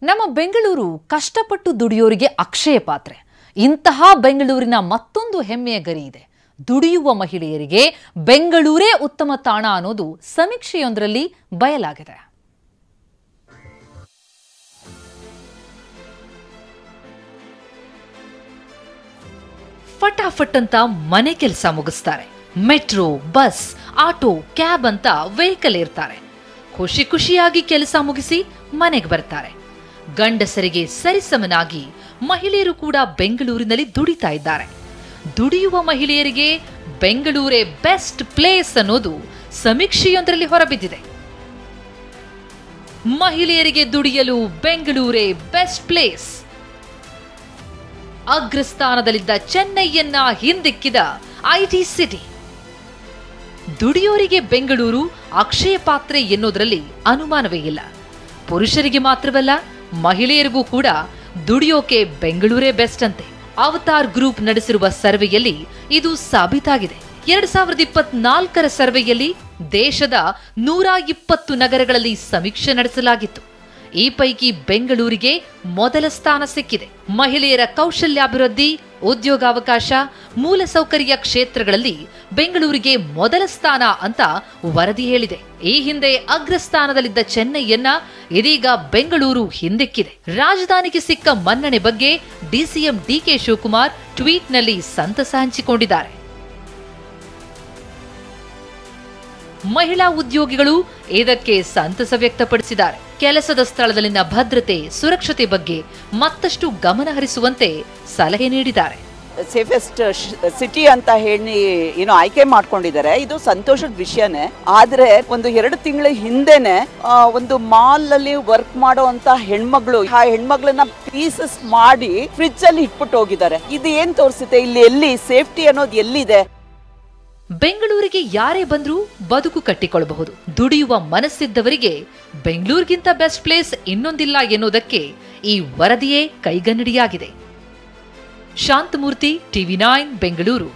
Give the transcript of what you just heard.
ನಮ್ಮ ಬೆಂಗಳೂರು ಕಷ್ಟಪಟ್ಟು ದುಡಿಯೋರಿಗೆ ಅಕ್ಷಯ ಪಾತ್ರೆ. ಇಂತಹ ಬೆಂಗಳೂರಿನ ಮತ್ತೊಂದು ಹೆಮ್ಮೆಯ ಗರಿ ಇದೆ. ದುಡಿಯುವ ಮಹಿಳೆಯರಿಗೆ ಬೆಂಗಳೂರೇ ಉತ್ತಮ ತಾಣ ಅನ್ನೋದು ಸಮೀಕ್ಷೆಯೊಂದರಲ್ಲಿ ಬಯಲಾಗಿದೆ. ಫಟಾಫಟ್ ಅಂತ ಮನೆ ಕೆಲಸ ಮುಗಿಸ್ತಾರೆ. ಮೆಟ್ರೋ, ಬಸ್, ಆಟೋ, ಕ್ಯಾಬ್ ಅಂತ ವೆಹಿಕಲ್ ಇರ್ತಾರೆ. ಖುಷಿಯಾಗಿ ಕೆಲಸ ಮುಗಿಸಿ ಮನೆಗೆ ಬರ್ತಾರೆ. ಗಂಡಸರಿಗೆ ಸರಿಸಮನಾಗಿ ಮಹಿಳೆಯರು ಕೂಡ ಬೆಂಗಳೂರಿನಲ್ಲಿ ದುಡಿತಾ ಇದ್ದಾರೆ. ದುಡಿಯುವ ಮಹಿಳೆಯರಿಗೆ ಬೆಂಗಳೂರೇ ಬೆಸ್ಟ್ ಪ್ಲೇಸ್ ಅನ್ನೋದು ಸಮೀಕ್ಷೆಯೊಂದರಲ್ಲಿ ಹೊರಬಿದ್ದಿದೆ. ಮಹಿಳೆಯರಿಗೆ ದುಡಿಯಲು ಬೆಂಗಳೂರೇ ಬೆಸ್ಟ್ ಪ್ಲೇಸ್. ಅಗ್ರಸ್ಥಾನದಲ್ಲಿದ್ದ ಚೆನ್ನೈಯನ್ನ ಹಿಂದಿಕ್ಕಿದ ಐಟಿ ಸಿಟಿ. ದುಡಿಯೋರಿಗೆ ಬೆಂಗಳೂರು ಅಕ್ಷಯ ಪಾತ್ರೆ ಎನ್ನುವುದರಲ್ಲಿ ಅನುಮಾನವೇ ಇಲ್ಲ. ಪುರುಷರಿಗೆ ಮಾತ್ರವಲ್ಲ, ಮಹಿಳೆಯರಿಗೂ ಕೂಡ ದುಡಿಯೋಕೆ ಬೆಂಗಳೂರೇ ಬೆಸ್ಟ್ ಅಂತೆ. ಅವತಾರ್ ಗ್ರೂಪ್ ನಡೆಸಿರುವ ಸರ್ವೆಯಲ್ಲಿ ಇದು ಸಾಬೀತಾಗಿದೆ. 2024ರ ಸರ್ವೆಯಲ್ಲಿ ದೇಶದ 120 ನಗರಗಳಲ್ಲಿ ಸಮೀಕ್ಷೆ ನಡೆಸಲಾಗಿತ್ತು. ಈ ಪೈಕಿ ಬೆಂಗಳೂರಿಗೆ ಮೊದಲ ಸ್ಥಾನ ಸಿಕ್ಕಿದೆ. ಮಹಿಳೆಯರ ಕೌಶಲ್ಯಾಭಿವೃದ್ಧಿ, ಉದ್ಯೋಗಾವಕಾಶ, ಮೂಲಸೌಕರ್ಯ ಕ್ಷೇತ್ರಗಳಲ್ಲಿ ಬೆಂಗಳೂರಿಗೆ ಮೊದಲ ಸ್ಥಾನ ಅಂತ ವರದಿ ಹೇಳಿದೆ. ಈ ಹಿಂದೆ ಅಗ್ರಸ್ಥಾನದಲ್ಲಿದ್ದ ಚೆನ್ನೈಯನ್ನ ಇದೀಗ ಬೆಂಗಳೂರು ಹಿಂದಿಕ್ಕಿದೆ. ರಾಜಧಾನಿಗೆ ಸಿಕ್ಕ ಮನ್ನಣೆ ಬಗ್ಗೆ ಡಿಸಿಎಂ ಡಿಕೆ ಶಿವಕುಮಾರ್ ಟ್ವೀಟ್ನಲ್ಲಿ ಸಂತಸ ಹಂಚಿಕೊಂಡಿದ್ದಾರೆ. ಮಹಿಳಾ ಉದ್ಯೋಗಿಗಳು ಇದಕ್ಕೆ ಸಂತಸ ವ್ಯಕ್ತಪಡಿಸಿದ್ದಾರೆ. ಕೆಲಸದ ಸ್ಥಳದಲ್ಲಿನ ಭದ್ರತೆ, ಸುರಕ್ಷತೆ ಬಗ್ಗೆ ಮತ್ತಷ್ಟು ಗಮನ ಹರಿಸುವಂತೆ ಸಲಹೆ ನೀಡಿದ್ದಾರೆ. ಸೇಫೆಸ್ಟ್ ಸಿಟಿ ಅಂತ ಹೇಳಿ ಆಯ್ಕೆ ಮಾಡ್ಕೊಂಡಿದ್ದಾರೆ. ಇದು ಸಂತೋಷದ ವಿಷಯನೇ. ಆದ್ರೆ ಒಂದು 2 ತಿಂಗಳ ಹಿಂದೆನೆ ಒಂದು ಮಾಲ್ ಅಲ್ಲಿ ವರ್ಕ್ ಮಾಡುವಂತ ಹೆಣ್ಮಗಳು ಆ ಹೆಣ್ಮಗಳನ್ನ ಪೀಸಸ್ ಮಾಡಿ ಫ್ರಿಡ್ಜ್ ಅಲ್ಲಿ ಇಟ್ಬಿಟ್ಟು ಹೋಗಿದ್ದಾರೆ. ಇದು ಏನ್ ತೋರಿಸುತ್ತೆ? ಇಲ್ಲಿ ಎಲ್ಲಿ ಸೇಫ್ಟಿ ಅನ್ನೋದು ಎಲ್ಲಿದೆ? ಬೆಂಗಳೂರಿಗೆ ಯಾರೇ ಬಂದ್ರೂ ಬದುಕು ಕಟ್ಟಿಕೊಳ್ಳಬಹುದು. ದುಡಿಯುವ ಮನಸ್ಸಿದ್ದವರಿಗೆ ಬೆಂಗಳೂರಿಗಿಂತ ಬೆಸ್ಟ್ ಪ್ಲೇಸ್ ಇನ್ನೊಂದಿಲ್ಲ ಎನ್ನುವುದಕ್ಕೆ ಈ ವರದಿಯೇ ಕೈಗನ್ನಡಿಯಾಗಿದೆ. ಶಾಂತಮೂರ್ತಿ, ಟಿವಿ9 ಬೆಂಗಳೂರು.